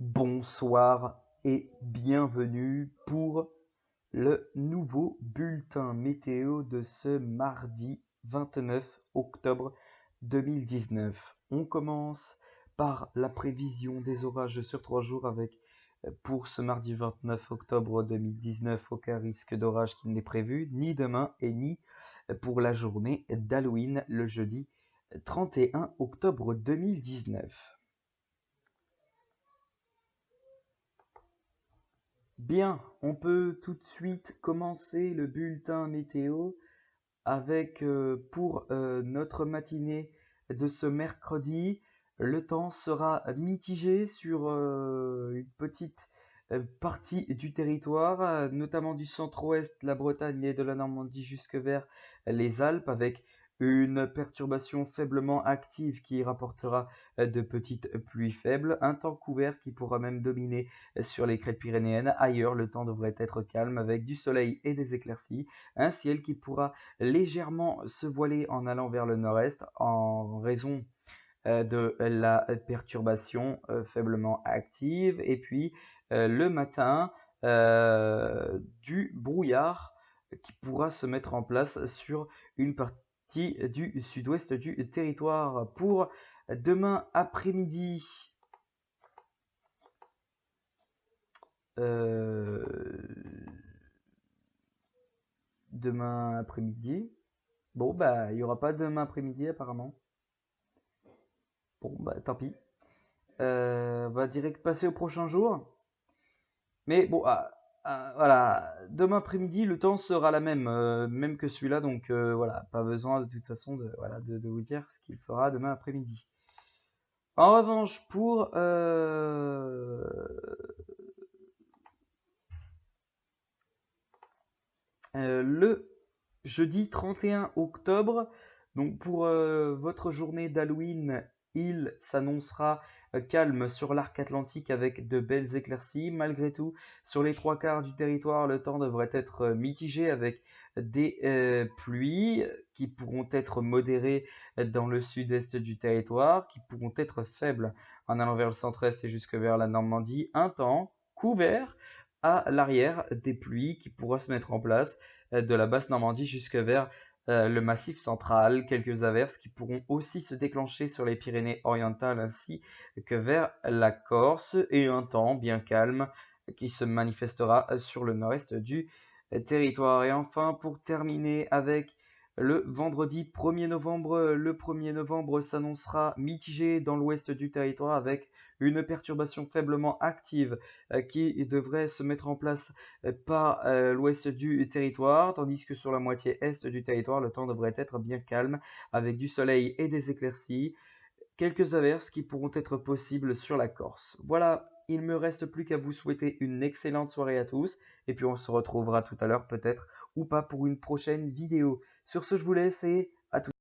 Bonsoir et bienvenue pour le nouveau bulletin météo de ce mardi 29 octobre 2019. On commence par la prévision des orages sur 3 jours avec pour ce mardi 29 octobre 2019 aucun risque d'orage qui n'est prévu, ni demain et ni pour la journée d'Halloween le jeudi 31 octobre 2019. Bien, on peut tout de suite commencer le bulletin météo avec pour notre matinée de ce mercredi, le temps sera mitigé sur une petite partie du territoire, notamment du centre-ouest, la Bretagne et de la Normandie jusque vers les Alpes, avec une perturbation faiblement active qui rapportera de petites pluies faibles, un temps couvert qui pourra même dominer sur les crêtes pyrénéennes. Ailleurs, le temps devrait être calme avec du soleil et des éclaircies, un ciel qui pourra légèrement se voiler en allant vers le nord-est en raison de la perturbation faiblement active. Et puis le matin, du brouillard qui pourra se mettre en place sur une partie du sud-ouest du territoire. Pour demain après-midi, bon bah il n'y aura pas demain après-midi apparemment. Bon bah tant pis. On va direct passer au prochain jour. Mais bon, voilà, demain après-midi, le temps sera la même que celui-là, donc voilà, pas besoin de toute façon de vous dire ce qu'il fera demain après-midi. En revanche, pour le jeudi 31 octobre, donc pour votre journée d'Halloween, il s'annoncera calme sur l'arc atlantique avec de belles éclaircies. Malgré tout, sur les 3/4 du territoire, le temps devrait être mitigé avec des pluies qui pourront être modérées dans le sud-est du territoire, qui pourront être faibles en allant vers le centre-est et jusque vers la Normandie. Un temps couvert à l'arrière des pluies qui pourra se mettre en place de la basse Normandie jusque vers le massif central, quelques averses qui pourront aussi se déclencher sur les Pyrénées orientales ainsi que vers la Corse, et un temps bien calme qui se manifestera sur le nord-est du territoire. Et enfin, pour terminer avec le vendredi 1er novembre, le 1er novembre s'annoncera mitigé dans l'ouest du territoire avec une perturbation faiblement active qui devrait se mettre en place par l'ouest du territoire, tandis que sur la moitié est du territoire, le temps devrait être bien calme avec du soleil et des éclaircies, quelques averses qui pourront être possibles sur la Corse. Voilà, il me reste plus qu'à vous souhaiter une excellente soirée à tous, et puis on se retrouvera tout à l'heure peut-être ou pas pour une prochaine vidéo. Sur ce, je vous laisse et à tout.